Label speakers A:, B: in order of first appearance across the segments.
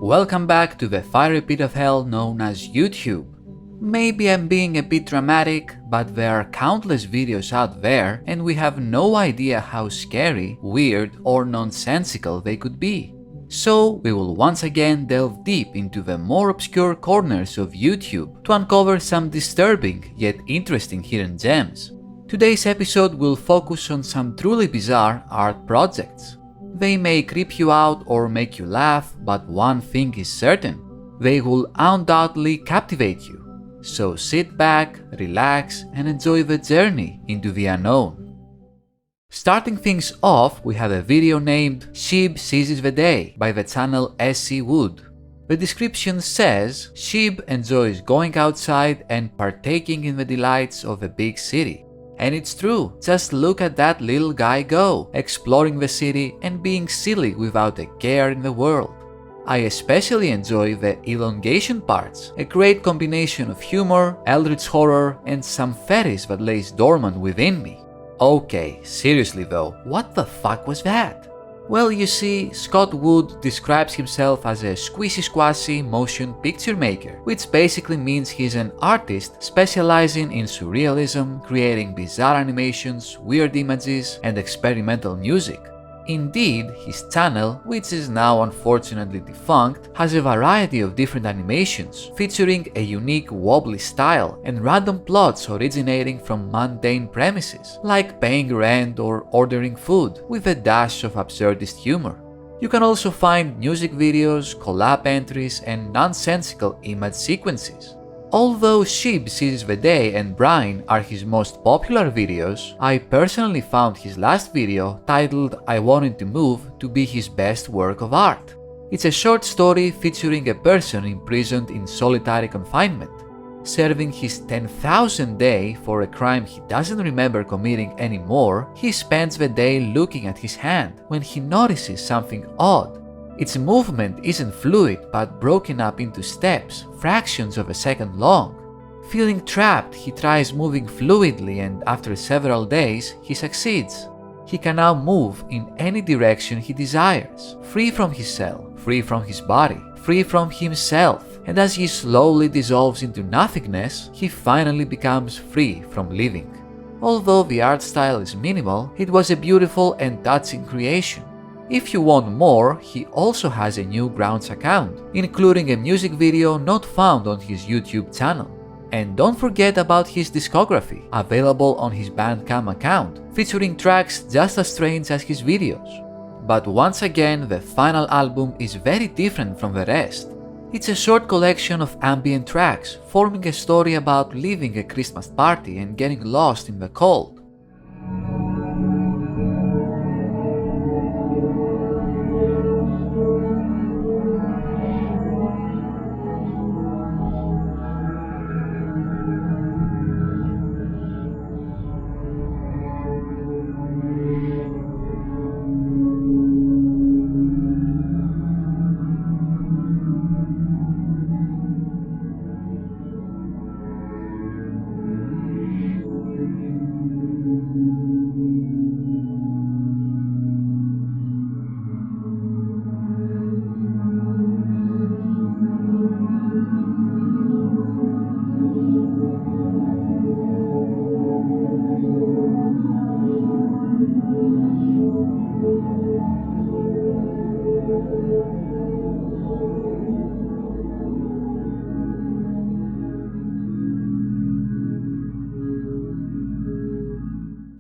A: Welcome back to the fiery pit of hell known as YouTube. Maybe I'm being a bit dramatic, but there are countless videos out there and we have no idea how scary, weird or nonsensical they could be. So we will once again delve deep into the more obscure corners of YouTube to uncover some disturbing yet interesting hidden gems. Today's episode will focus on some truly bizarre art projects. They may creep you out or make you laugh, but one thing is certain, they will undoubtedly captivate you. So sit back, relax, and enjoy the journey into the unknown. Starting things off, we have a video named Sheeb Seizes the Day by the channel SC Wood. The description says, Sheeb enjoys going outside and partaking in the delights of a big city. And it's true, just look at that little guy go, exploring the city and being silly without a care in the world. I especially enjoy the elongation parts, a great combination of humor, eldritch horror, and some fetish that lays dormant within me. Okay, seriously though, what the fuck was that? Well, you see, Scott Wood describes himself as a squishy-squashy motion picture maker, which basically means he's an artist specializing in surrealism, creating bizarre animations, weird images, and experimental music. Indeed, his channel, which is now unfortunately defunct, has a variety of different animations, featuring a unique wobbly style and random plots originating from mundane premises, like paying rent or ordering food, with a dash of absurdist humor. You can also find music videos, collab entries, and nonsensical image sequences. Although Sheeb Seizes the Day and Brian are his most popular videos, I personally found his last video, titled I Wanted to Move, to be his best work of art. It's a short story featuring a person imprisoned in solitary confinement. Serving his 10,000th day for a crime he doesn't remember committing anymore, he spends the day looking at his hand when he notices something odd. Its movement isn't fluid but broken up into steps, fractions of a second long. Feeling trapped, he tries moving fluidly and after several days, he succeeds. He can now move in any direction he desires, free from his cell, free from his body, free from himself, and as he slowly dissolves into nothingness, he finally becomes free from living. Although the art style is minimal, it was a beautiful and touching creation. If you want more, he also has a Newgrounds account, including a music video not found on his YouTube channel. And don't forget about his discography, available on his Bandcamp account, featuring tracks just as strange as his videos. But once again, the final album is very different from the rest. It's a short collection of ambient tracks, forming a story about leaving a Christmas party and getting lost in the cold.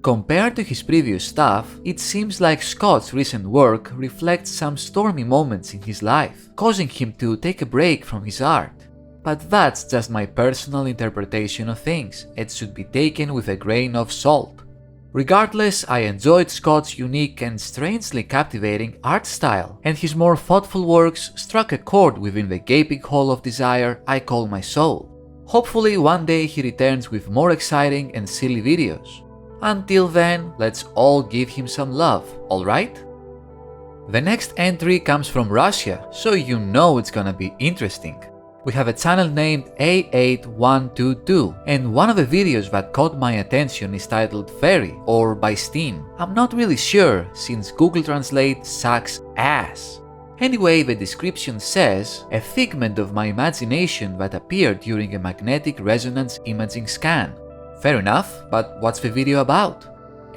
A: Compared to his previous stuff, it seems like Scott's recent work reflects some stormy moments in his life, causing him to take a break from his art. But that's just my personal interpretation of things, it should be taken with a grain of salt. Regardless, I enjoyed Scott's unique and strangely captivating art style, and his more thoughtful works struck a chord within the gaping hole of desire I call my soul. Hopefully one day he returns with more exciting and silly videos. Until then, let's all give him some love, alright? The next entry comes from Russia, so you know it's gonna be interesting. We have a channel named A8122, and one of the videos that caught my attention is titled Fairy or by Steam. I'm not really sure since Google Translate sucks ass. Anyway, the description says, a figment of my imagination that appeared during a magnetic resonance imaging scan. Fair enough, but what's the video about?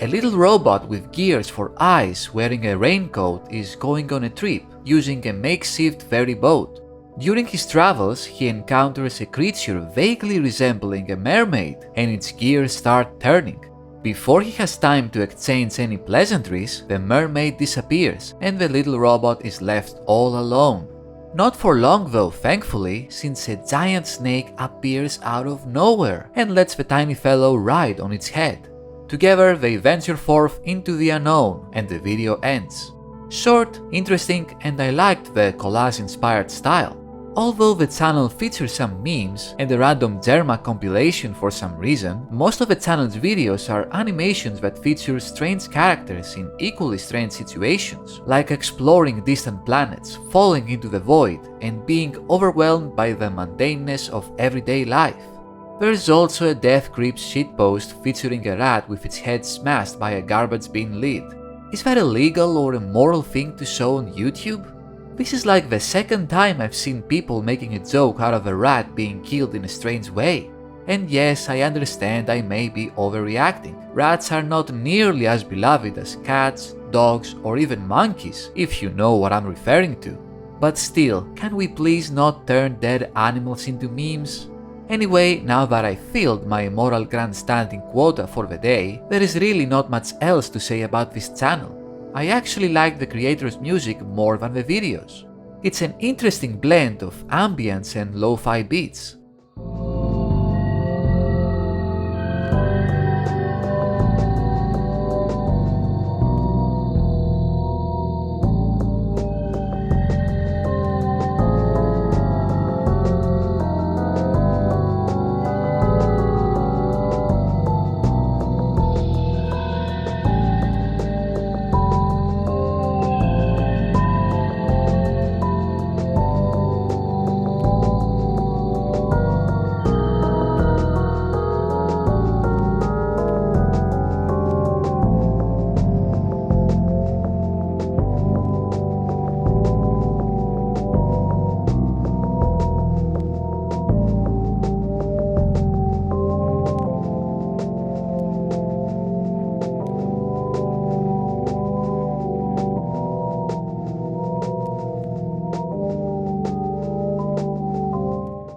A: A little robot with gears for eyes wearing a raincoat is going on a trip using a makeshift ferry boat. During his travels, he encounters a creature vaguely resembling a mermaid and its gears start turning. Before he has time to exchange any pleasantries, the mermaid disappears and the little robot is left all alone. Not for long though, thankfully, since a giant snake appears out of nowhere and lets the tiny fellow ride on its head. Together they venture forth into the unknown and the video ends. Short, interesting, and I liked the collage-inspired style. Although the channel features some memes and a random Germa compilation for some reason, most of the channel's videos are animations that feature strange characters in equally strange situations, like exploring distant planets, falling into the void, and being overwhelmed by the mundaneness of everyday life. There's also a Death Creeps shitpost featuring a rat with its head smashed by a garbage bin lid. Is that a legal or immoral thing to show on YouTube? This is like the second time I've seen people making a joke out of a rat being killed in a strange way. And yes, I understand I may be overreacting. Rats are not nearly as beloved as cats, dogs, or even monkeys, if you know what I'm referring to. But still, can we please not turn dead animals into memes? Anyway, now that I filled my moral grandstanding quota for the day, there is really not much else to say about this channel. I actually like the creator's music more than the videos. It's an interesting blend of ambience and lo-fi beats.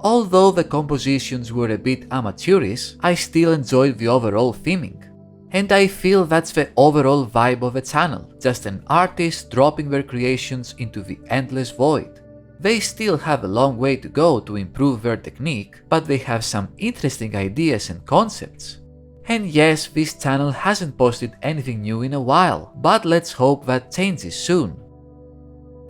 A: Although the compositions were a bit amateurish, I still enjoyed the overall theming. And I feel that's the overall vibe of the channel, just an artist dropping their creations into the endless void. They still have a long way to go to improve their technique, but they have some interesting ideas and concepts. And yes, this channel hasn't posted anything new in a while, but let's hope that changes soon.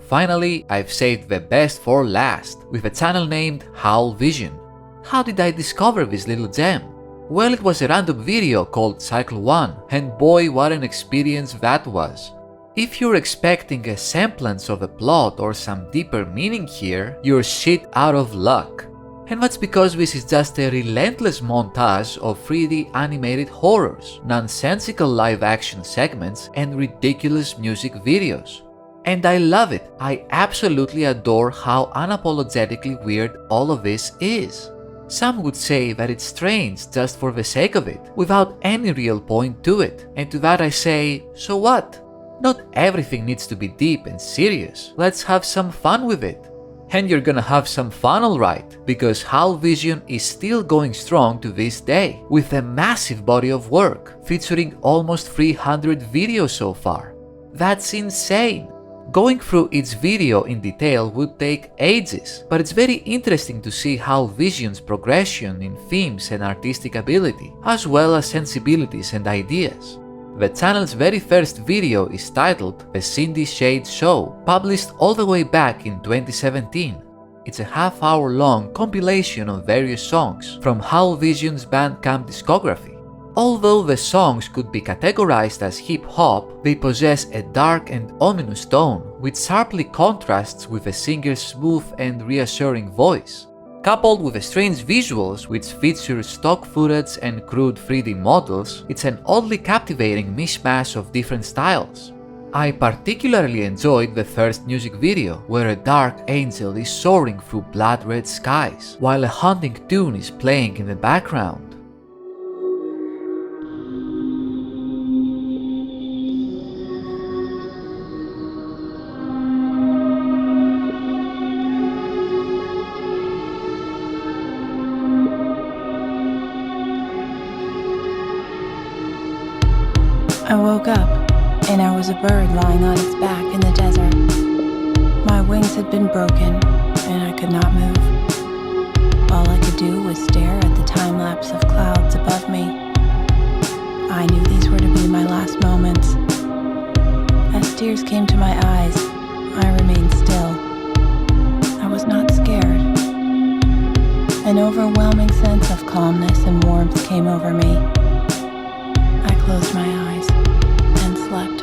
A: Finally, I've saved the best for last, with a channel named Howl Vision. How did I discover this little gem? Well, it was a random video called Cycle 1, and boy what an experience that was. If you're expecting a semblance of a plot or some deeper meaning here, you're shit out of luck. And that's because this is just a relentless montage of 3D animated horrors, nonsensical live action segments, and ridiculous music videos. And I love it. I absolutely adore how unapologetically weird all of this is. Some would say that it's strange just for the sake of it, without any real point to it. And to that I say, so what? Not everything needs to be deep and serious. Let's have some fun with it. And you're gonna have some fun alright, because Howl Vision is still going strong to this day, with a massive body of work, featuring almost 300 videos so far. That's insane! Going through each video in detail would take ages, but it's very interesting to see Howl Vision's progression in themes and artistic ability, as well as sensibilities and ideas. The channel's very first video is titled The Cindy Shade Show, published all the way back in 2017. It's a half-hour long compilation of various songs from Howl Vision's Bandcamp discography. Although the songs could be categorized as hip-hop, they possess a dark and ominous tone, which sharply contrasts with the singer's smooth and reassuring voice. Coupled with the strange visuals, which feature stock footage and crude 3D models, it's an oddly captivating mishmash of different styles. I particularly enjoyed the first music video, where a dark angel is soaring through blood-red skies, while a haunting tune is playing in the background.
B: I woke up, and I was a bird lying on its back in the desert. My wings had been broken, and I could not move. All I could do was stare at the time-lapse of clouds above me. I knew these were to be my last moments. As tears came to my eyes, I remained still. I was not scared. An overwhelming sense of calmness and warmth came over me. I closed my eyes and slept.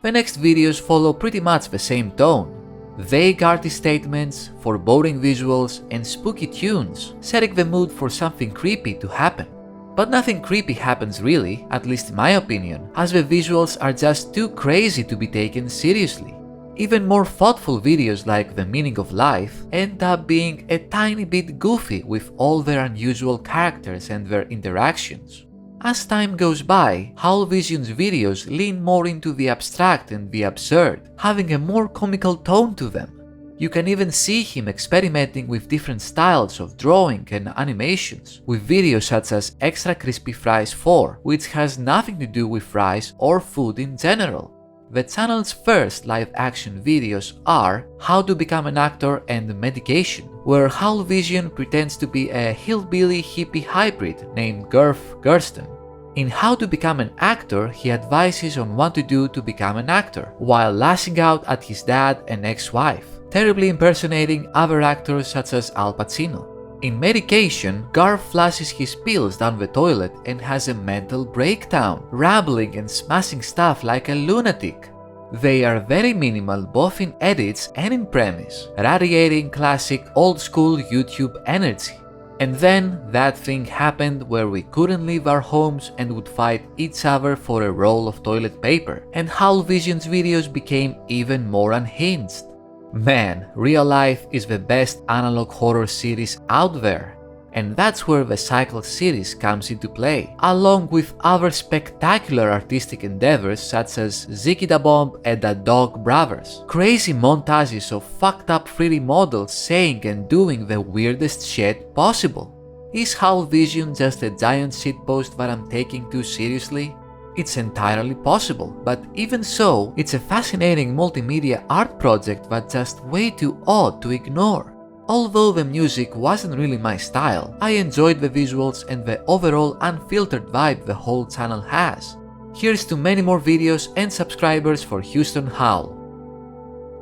A: The next videos follow pretty much the same tone. Vague artist statements, foreboding visuals, and spooky tunes, setting the mood for something creepy to happen. But nothing creepy happens really, at least in my opinion, as the visuals are just too crazy to be taken seriously. Even more thoughtful videos like The Meaning of Life end up being a tiny bit goofy with all their unusual characters and their interactions. As time goes by, Howl Vision's videos lean more into the abstract and the absurd, having a more comical tone to them. You can even see him experimenting with different styles of drawing and animations, with videos such as Extra Crispy Fries 4, which has nothing to do with fries or food in general. The channel's first live-action videos are How to Become an Actor and Medication, where Howl Vision pretends to be a hillbilly hippie hybrid named Gerf Gersten. In How to Become an Actor, he advises on what to do to become an actor, while lashing out at his dad and ex-wife, terribly impersonating other actors such as Al Pacino. In Medication, Garf flushes his pills down the toilet and has a mental breakdown, rambling and smashing stuff like a lunatic. They are very minimal both in edits and in premise, radiating classic old-school YouTube energy. And then that thing happened where we couldn't leave our homes and would fight each other for a roll of toilet paper, and Howl Vision's videos became even more unhinged. Man, real life is the best analog horror series out there. And that's where the Cycle series comes into play, along with other spectacular artistic endeavors such as Ziggy da Bomb and the Dog Brothers. Crazy montages of fucked up 3D models saying and doing the weirdest shit possible. Is Howl Vision just a giant shitpost that I'm taking too seriously? It's entirely possible, but even so, it's a fascinating multimedia art project that's just way too odd to ignore. Although the music wasn't really my style, I enjoyed the visuals and the overall unfiltered vibe the whole channel has. Here's to many more videos and subscribers for Houston Howl.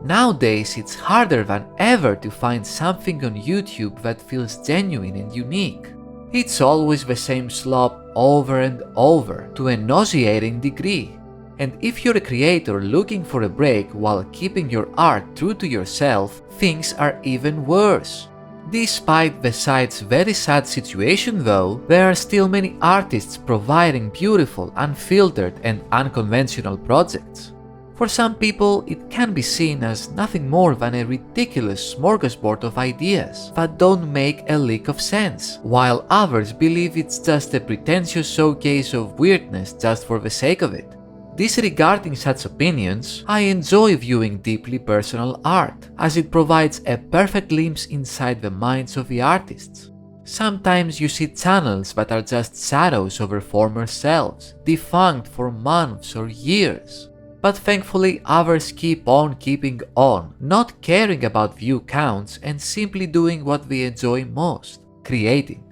A: Nowadays, it's harder than ever to find something on YouTube that feels genuine and unique. It's always the same slop over and over to a nauseating degree. And if you're a creator looking for a break while keeping your art true to yourself, things are even worse. Despite the site's very sad situation though, there are still many artists providing beautiful, unfiltered and unconventional projects. For some people, it can be seen as nothing more than a ridiculous smorgasbord of ideas that don't make a lick of sense, while others believe it's just a pretentious showcase of weirdness just for the sake of it. Disregarding such opinions, I enjoy viewing deeply personal art, as it provides a perfect glimpse inside the minds of the artists. Sometimes you see channels that are just shadows of their former selves, defunct for months or years. But thankfully others keep on keeping on, not caring about view counts and simply doing what they enjoy most, creating.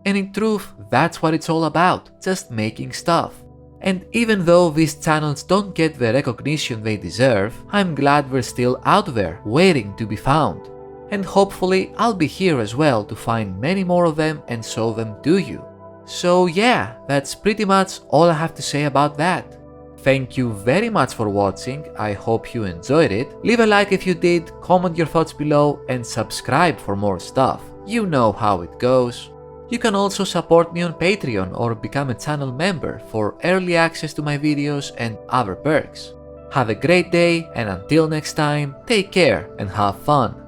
A: And in truth, that's what it's all about, just making stuff. And even though these channels don't get the recognition they deserve, I'm glad they're still out there, waiting to be found. And hopefully I'll be here as well to find many more of them and show them to you. So yeah, that's pretty much all I have to say about that. Thank you very much for watching, I hope you enjoyed it. Leave a like if you did, comment your thoughts below and subscribe for more stuff. You know how it goes. You can also support me on Patreon or become a channel member for early access to my videos and other perks. Have a great day, and until next time, take care and have fun.